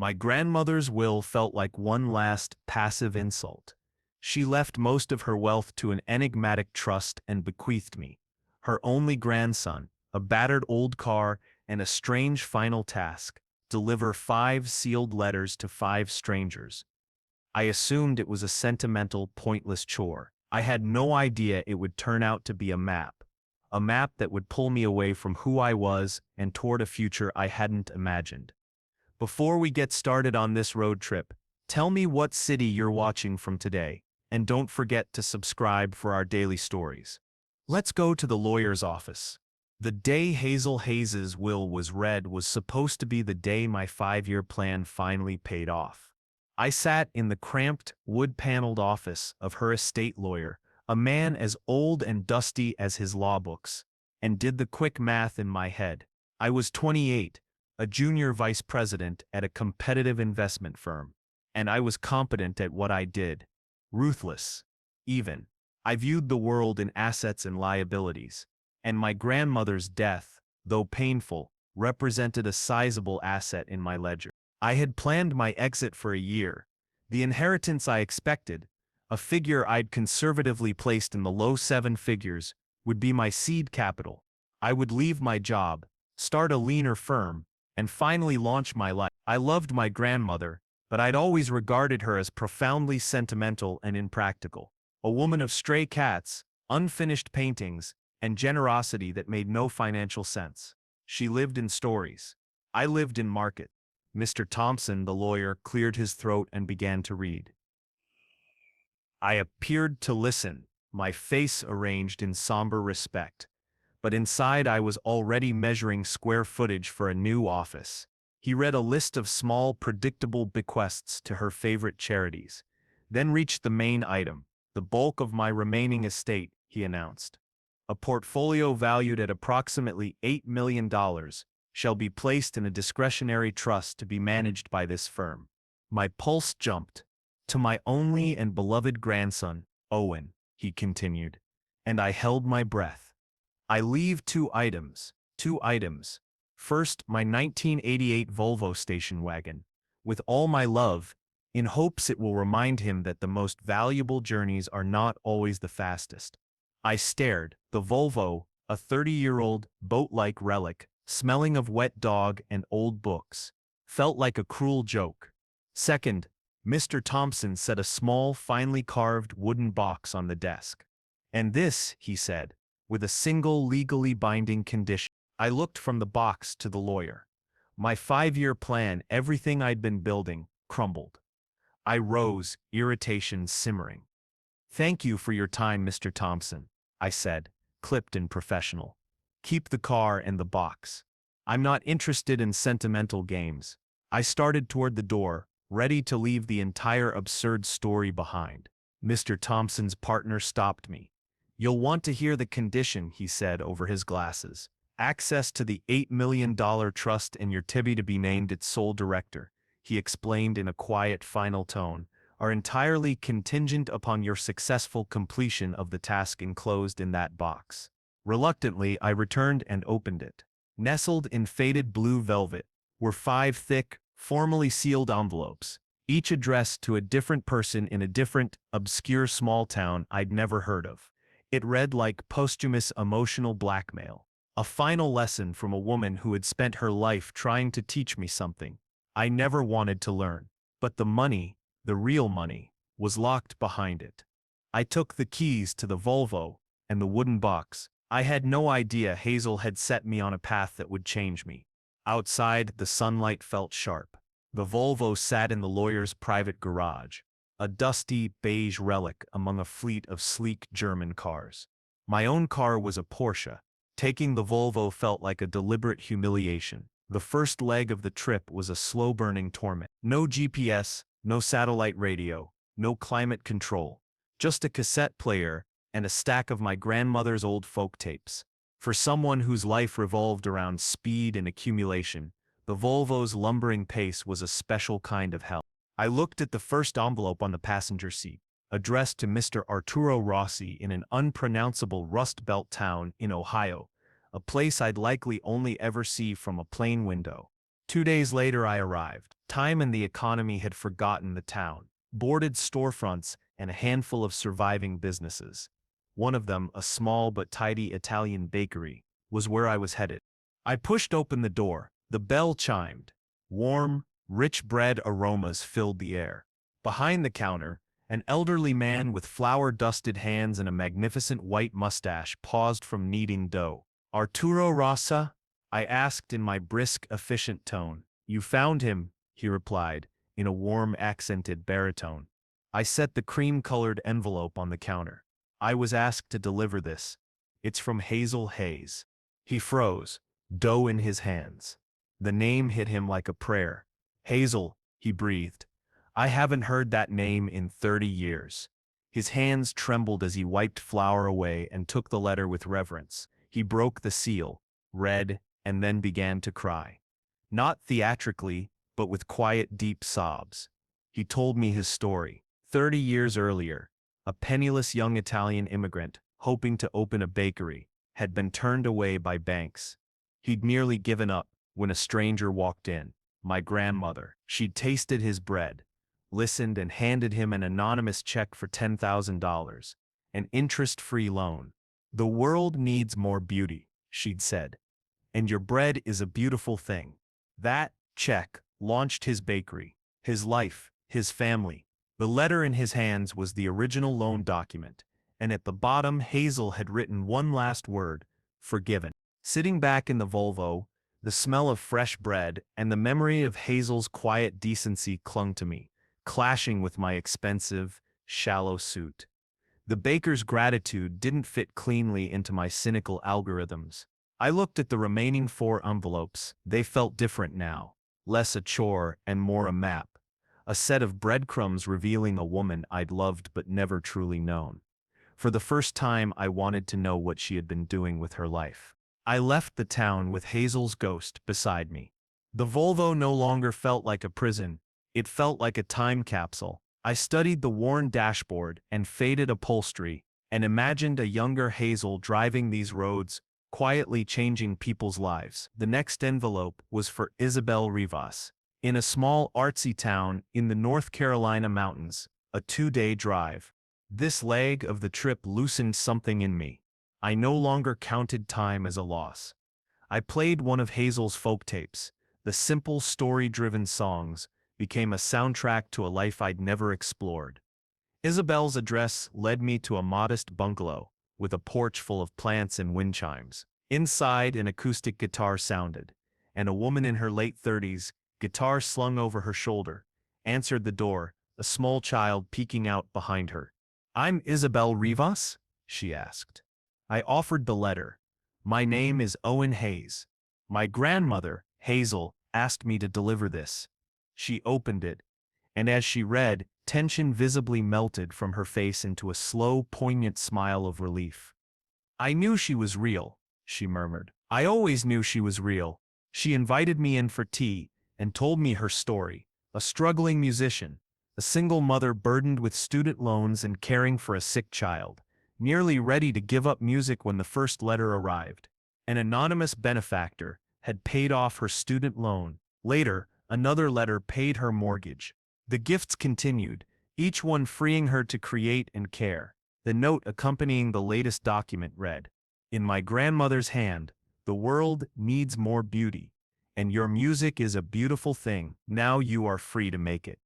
My grandmother's will felt like one last passive insult. She left most of her wealth to an enigmatic trust and bequeathed me, her only grandson, a battered old car and a strange final task: deliver 5 sealed letters to 5 strangers. I assumed it was a sentimental, pointless chore. I had no idea it would turn out to be a map that would pull me away from who I was and toward a future I hadn't imagined. Before we get started on this road trip, tell me what city you're watching from today, and don't forget to subscribe for our daily stories. Let's go to the lawyer's office. The day Hazel Hayes's will was read was supposed to be the day my 5-year plan finally paid off. I sat in the cramped, wood-paneled office of her estate lawyer, a man as old and dusty as his law books, and did the quick math in my head. I was 28, a junior vice president at a competitive investment firm, and I was competent at what I did. Ruthless, even. I viewed the world in assets and liabilities, and my grandmother's death, though painful, represented a sizable asset in my ledger. I had planned my exit for a year. The inheritance I expected, a figure I'd conservatively placed in the low 7 figures, would be my seed capital. I would leave my job, start a leaner firm, and finally launch my life. I loved my grandmother, but I'd always regarded her as profoundly sentimental and impractical. A woman of stray cats, unfinished paintings, and generosity that made no financial sense. She lived in stories. I lived in market. Mr. Thompson, the lawyer, cleared his throat and began to read. I appeared to listen, my face arranged in somber respect. But inside I was already measuring square footage for a new office. He read a list of small, predictable bequests to her favorite charities, then reached the main item: the bulk of my remaining estate, he announced. A portfolio valued at approximately $8 million shall be placed in a discretionary trust to be managed by this firm. My pulse jumped. To my only and beloved grandson, Owen, he continued, and I held my breath. I leave 2 items. First, my 1988 Volvo station wagon, with all my love, in hopes it will remind him that the most valuable journeys are not always the fastest. I stared. The Volvo, a 30-year-old, boat-like relic, smelling of wet dog and old books, felt like a cruel joke. Second, Mr. Thompson set a small, finely carved wooden box on the desk. And this, he said, with a single legally binding condition. I looked from the box to the lawyer. My 5-year plan, everything I'd been building, crumbled. I rose, irritation simmering. Thank you for your time, Mr. Thompson, I said, clipped and professional. Keep the car and the box. I'm not interested in sentimental games. I started toward the door, ready to leave the entire absurd story behind. Mr. Thompson's partner stopped me. You'll want to hear the condition, he said over his glasses. Access to the $8 million trust and your Tibby to be named its sole director, he explained in a quiet, final tone, are entirely contingent upon your successful completion of the task enclosed in that box. Reluctantly, I returned and opened it. Nestled in faded blue velvet were 5 thick, formally sealed envelopes, each addressed to a different person in a different, obscure small town I'd never heard of. It read like posthumous emotional blackmail, a final lesson from a woman who had spent her life trying to teach me something I never wanted to learn. But the money, the real money, was locked behind it. I took the keys to the Volvo and the wooden box. I had no idea Hazel had set me on a path that would change me. Outside, the sunlight felt sharp. The Volvo sat in the lawyer's private garage, a dusty, beige relic among a fleet of sleek German cars. My own car was a Porsche. Taking the Volvo felt like a deliberate humiliation. The first leg of the trip was a slow-burning torment. No GPS, no satellite radio, no climate control, just a cassette player and a stack of my grandmother's old folk tapes. For someone whose life revolved around speed and accumulation, the Volvo's lumbering pace was a special kind of hell. I looked at the first envelope on the passenger seat, addressed to Mr. Arturo Rossi in an unpronounceable Rust Belt town in Ohio, a place I'd likely only ever see from a plane window. 2 days later I arrived. Time and the economy had forgotten the town. Boarded storefronts and a handful of surviving businesses. One of them, a small but tidy Italian bakery, was where I was headed. I pushed open the door. The bell chimed. Warm, rich bread aromas filled the air. Behind the counter, an elderly man with flour-dusted hands and a magnificent white mustache paused from kneading dough. "Arturo Rossa?" I asked in my brisk, efficient tone. "You found him," he replied, in a warm, accented baritone. I set the cream-colored envelope on the counter. "I was asked to deliver this. It's from Hazel Hayes." He froze, dough in his hands. The name hit him like a prayer. "Hazel," he breathed. "I haven't heard that name in 30 years. His hands trembled as he wiped flour away and took the letter with reverence. He broke the seal, read, and then began to cry. Not theatrically, but with quiet, deep sobs. He told me his story. 30 years earlier, a penniless young Italian immigrant, hoping to open a bakery, had been turned away by banks. He'd nearly given up when a stranger walked in, my grandmother. She'd tasted his bread, listened, and handed him an anonymous check for $10,000, an interest-free loan. "The world needs more beauty," she'd said, "and your bread is a beautiful thing." That check launched his bakery, his life, his family. The letter in his hands was the original loan document, and at the bottom Hazel had written one last word: forgiven. Sitting back in the Volvo, the smell of fresh bread and the memory of Hazel's quiet decency clung to me, clashing with my expensive, shallow suit. The baker's gratitude didn't fit cleanly into my cynical algorithms. I looked at the remaining 4 envelopes. They felt different now, less a chore and more a map. A set of breadcrumbs revealing a woman I'd loved but never truly known. For the first time, I wanted to know what she had been doing with her life. I left the town with Hazel's ghost beside me. The Volvo no longer felt like a prison. It felt like a time capsule. I studied the worn dashboard and faded upholstery, and imagined a younger Hazel driving these roads, quietly changing people's lives. The next envelope was for Isabel Rivas. In a small artsy town in the North Carolina mountains, a 2-day drive. This leg of the trip loosened something in me. I no longer counted time as a loss. I played one of Hazel's folk tapes. The simple, story-driven songs became a soundtrack to a life I'd never explored. Isabel's address led me to a modest bungalow, with a porch full of plants and wind chimes. Inside, an acoustic guitar sounded, and a woman in her late 30s, guitar slung over her shoulder, answered the door, a small child peeking out behind her. "I'm Isabel Rivas?" she asked. I offered the letter. "My name is Owen Hayes. My grandmother, Hazel, asked me to deliver this." She opened it, and as she read, tension visibly melted from her face into a slow, poignant smile of relief. "I knew she was real," she murmured. "I always knew she was real." She invited me in for tea and told me her story. A struggling musician, a single mother burdened with student loans and caring for a sick child, nearly ready to give up music when the first letter arrived. An anonymous benefactor had paid off her student loan. Later, another letter paid her mortgage. The gifts continued, each one freeing her to create and care. The note accompanying the latest document read, "In my grandmother's hand, the world needs more beauty, and your music is a beautiful thing. Now you are free to make it."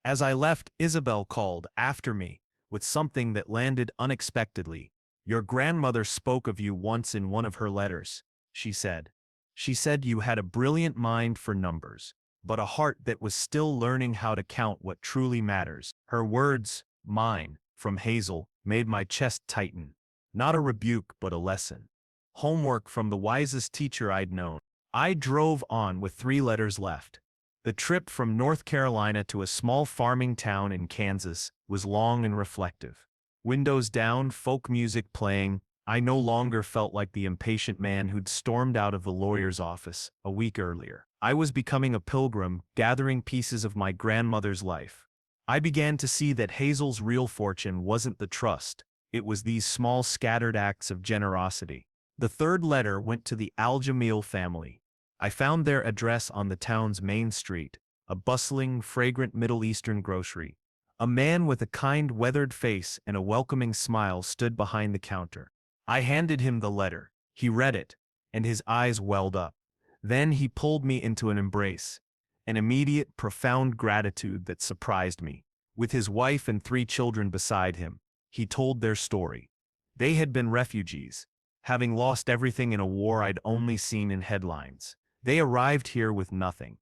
As I left, Isabel called after me with something that landed unexpectedly. "Your grandmother spoke of you once in one of her letters," she said. "She said you had a brilliant mind for numbers, but a heart that was still learning how to count what truly matters." Her words, mine, from Hazel, made my chest tighten. Not a rebuke, but a lesson. Homework from the wisest teacher I'd known. I drove on with 3 letters left. The trip from North Carolina to a small farming town in Kansas was long and reflective. Windows down, folk music playing, I no longer felt like the impatient man who'd stormed out of the lawyer's office a week earlier. I was becoming a pilgrim, gathering pieces of my grandmother's life. I began to see that Hazel's real fortune wasn't the trust, it was these small scattered acts of generosity. The 3rd letter went to the Al-Jamil family. I found their address on the town's main street, a bustling, fragrant Middle Eastern grocery. A man with a kind, weathered face and a welcoming smile stood behind the counter. I handed him the letter. He read it, and his eyes welled up. Then he pulled me into an embrace, an immediate, profound gratitude that surprised me. With his wife and 3 children beside him, he told their story. They had been refugees, having lost everything in a war I'd only seen in headlines. They arrived here with nothing.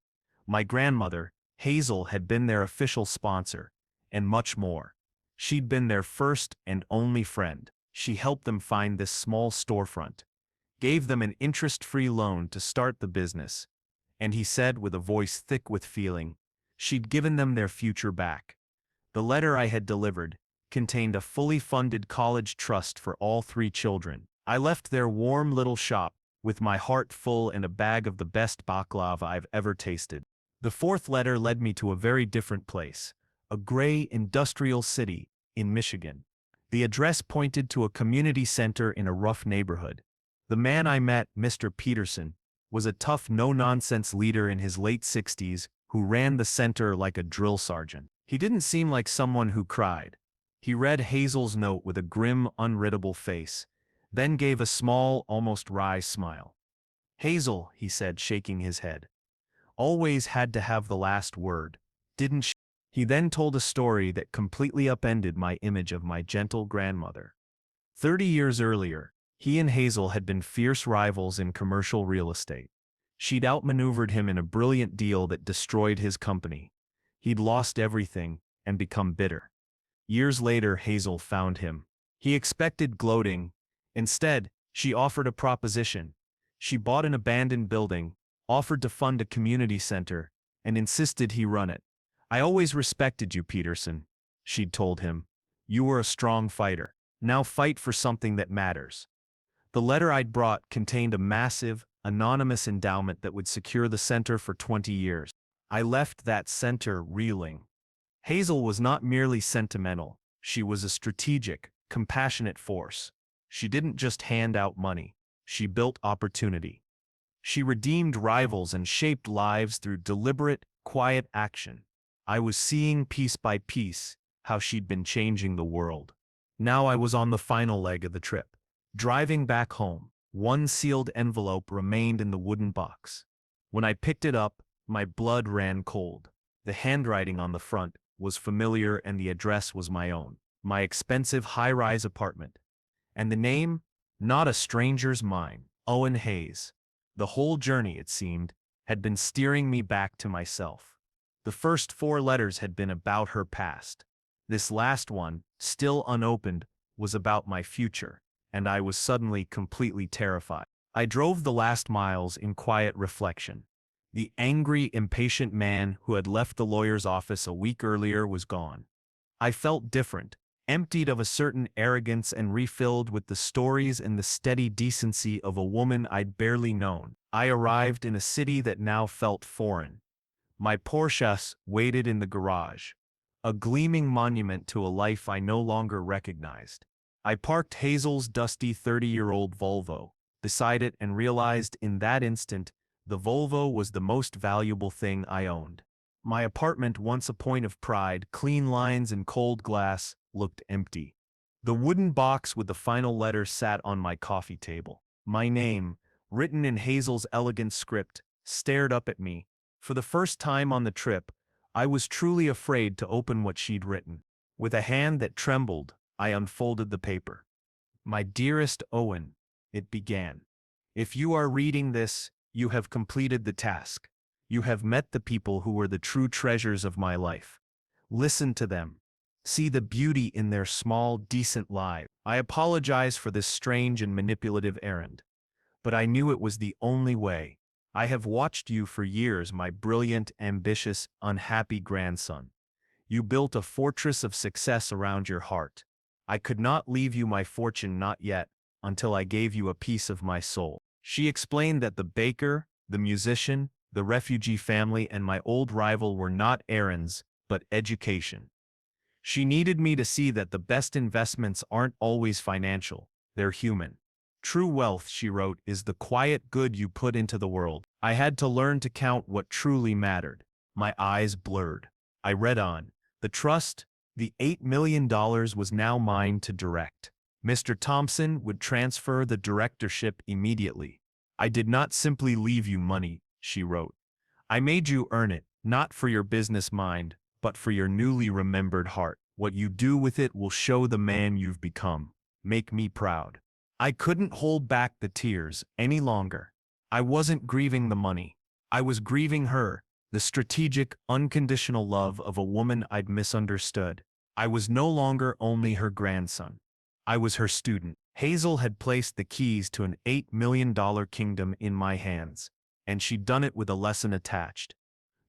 My grandmother, Hazel, had been their official sponsor, and much more. She'd been their first and only friend. She helped them find this small storefront, gave them an interest-free loan to start the business, and he said with a voice thick with feeling, she'd given them their future back. The letter I had delivered contained a fully funded college trust for all 3 children. I left their warm little shop with my heart full and a bag of the best baklava I've ever tasted. The 4th letter led me to a very different place, a gray industrial city in Michigan. The address pointed to a community center in a rough neighborhood. The man I met, Mr. Peterson, was a tough, no-nonsense leader in his late 60s who ran the center like a drill sergeant. He didn't seem like someone who cried. He read Hazel's note with a grim, unreadable face, then gave a small, almost wry smile. Hazel, he said, shaking his head, always had to have the last word, didn't she? He then told a story that completely upended my image of my gentle grandmother. 30 years earlier, he and Hazel had been fierce rivals in commercial real estate. She'd outmaneuvered him in a brilliant deal that destroyed his company. He'd lost everything and become bitter. Years later, Hazel found him. He expected gloating. Instead, she offered a proposition. She bought an abandoned building, offered to fund a community center, and insisted he run it. I always respected you, Peterson, she'd told him. You were a strong fighter. Now fight for something that matters. The letter I'd brought contained a massive, anonymous endowment that would secure the center for 20 years. I left that center reeling. Hazel was not merely sentimental. She was a strategic, compassionate force. She didn't just hand out money. She built opportunity. She redeemed rivals and shaped lives through deliberate, quiet action. I was seeing piece by piece how she'd been changing the world. Now I was on the final leg of the trip. Driving back home, one sealed envelope remained in the wooden box. When I picked it up, my blood ran cold. The handwriting on the front was familiar and the address was my own, my expensive high-rise apartment. And the name? Not a stranger's, mine, Owen Hayes. The whole journey, it seemed, had been steering me back to myself. The first 4 letters had been about her past. This last one, still unopened, was about my future, and I was suddenly completely terrified. I drove the last miles in quiet reflection. The angry, impatient man who had left the lawyer's office a week earlier was gone. I felt different, emptied of a certain arrogance and refilled with the stories and the steady decency of a woman I'd barely known. I arrived in a city that now felt foreign. My Porsche waited in the garage, a gleaming monument to a life I no longer recognized. I parked Hazel's dusty 30-year-old Volvo beside it and realized in that instant the Volvo was the most valuable thing I owned. My apartment, once a point of pride, clean lines and cold glass, looked empty. The wooden box with the final letter sat on my coffee table. My name, written in Hazel's elegant script, stared up at me. For the first time on the trip, I was truly afraid to open what she'd written. With a hand that trembled, I unfolded the paper. My dearest Owen, it began. If you are reading this, you have completed the task. You have met the people who were the true treasures of my life. Listen to them. See the beauty in their small, decent lives. I apologize for this strange and manipulative errand, but I knew it was the only way. I have watched you for years, my brilliant, ambitious, unhappy grandson. You built a fortress of success around your heart. I could not leave you my fortune, not yet, until I gave you a piece of my soul. She explained that the baker, the musician, the refugee family, and my old rival were not errands, but education. She needed me to see that the best investments aren't always financial, they're human. True wealth, she wrote, is the quiet good you put into the world. I had to learn to count what truly mattered. My eyes blurred. I read on. The trust, the $8 million was now mine to direct. Mr. Thompson would transfer the directorship immediately. I did not simply leave you money, she wrote. I made you earn it, not for your business mind, but for your newly remembered heart. What you do with it will show the man you've become. Make me proud. I couldn't hold back the tears any longer. I wasn't grieving the money. I was grieving her, the strategic, unconditional love of a woman I'd misunderstood. I was no longer only her grandson. I was her student. Hazel had placed the keys to an $8 million kingdom in my hands, and she'd done it with a lesson attached.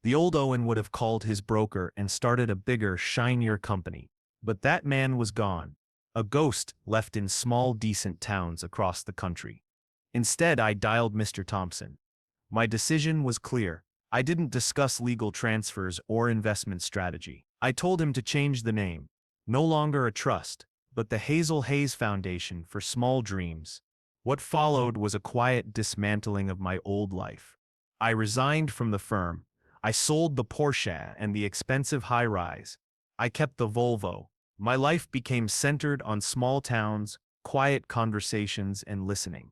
The old Owen would have called his broker and started a bigger, shinier company. But that man was gone, a ghost left in small, decent towns across the country. Instead, I dialed Mr. Thompson. My decision was clear. I didn't discuss legal transfers or investment strategy. I told him to change the name. No longer a trust, but the Hazel Hayes Foundation for Small Dreams. What followed was a quiet dismantling of my old life. I resigned from the firm. I sold the Porsche and the expensive high-rise. I kept the Volvo. My life became centered on small towns, quiet conversations, and listening.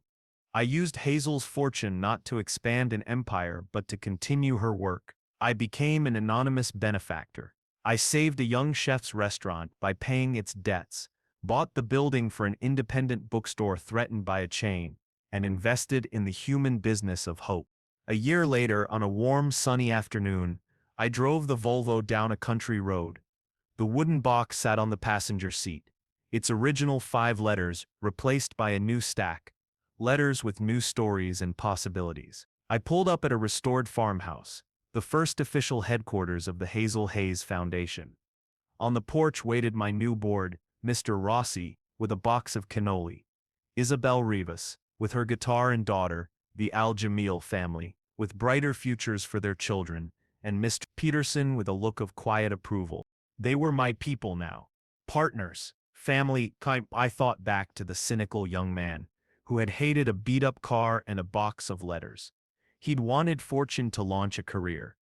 I used Hazel's fortune not to expand an empire but to continue her work. I became an anonymous benefactor. I saved a young chef's restaurant by paying its debts, bought the building for an independent bookstore threatened by a chain, and invested in the human business of hope. A year later, on a warm, sunny afternoon, I drove the Volvo down a country road. The wooden box sat on the passenger seat, its original 5 letters replaced by a new stack, letters with new stories and possibilities. I pulled up at a restored farmhouse, the first official headquarters of the Hazel Hayes Foundation. On the porch waited my new board, Mr. Rossi, with a box of cannoli, Isabel Rivas, with her guitar and daughter, the Al-Jamil family, with brighter futures for their children, and Mr. Peterson with a look of quiet approval. They were my people now. Partners, family. I thought back to the cynical young man who had hated a beat-up car and a box of letters. He'd wanted fortune to launch a career.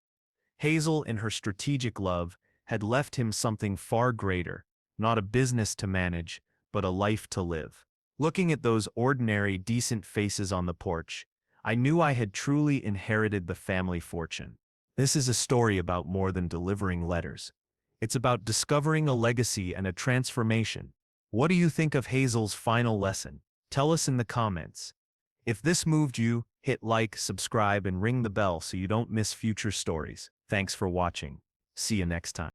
Hazel, in her strategic love, had left him something far greater, not a business to manage, but a life to live. Looking at those ordinary, decent faces on the porch, I knew I had truly inherited the family fortune. This is a story about more than delivering letters. It's about discovering a legacy and a transformation. What do you think of Hazel's final lesson? Tell us in the comments. If this moved you, hit like, subscribe, and ring the bell so you don't miss future stories. Thanks for watching. See you next time.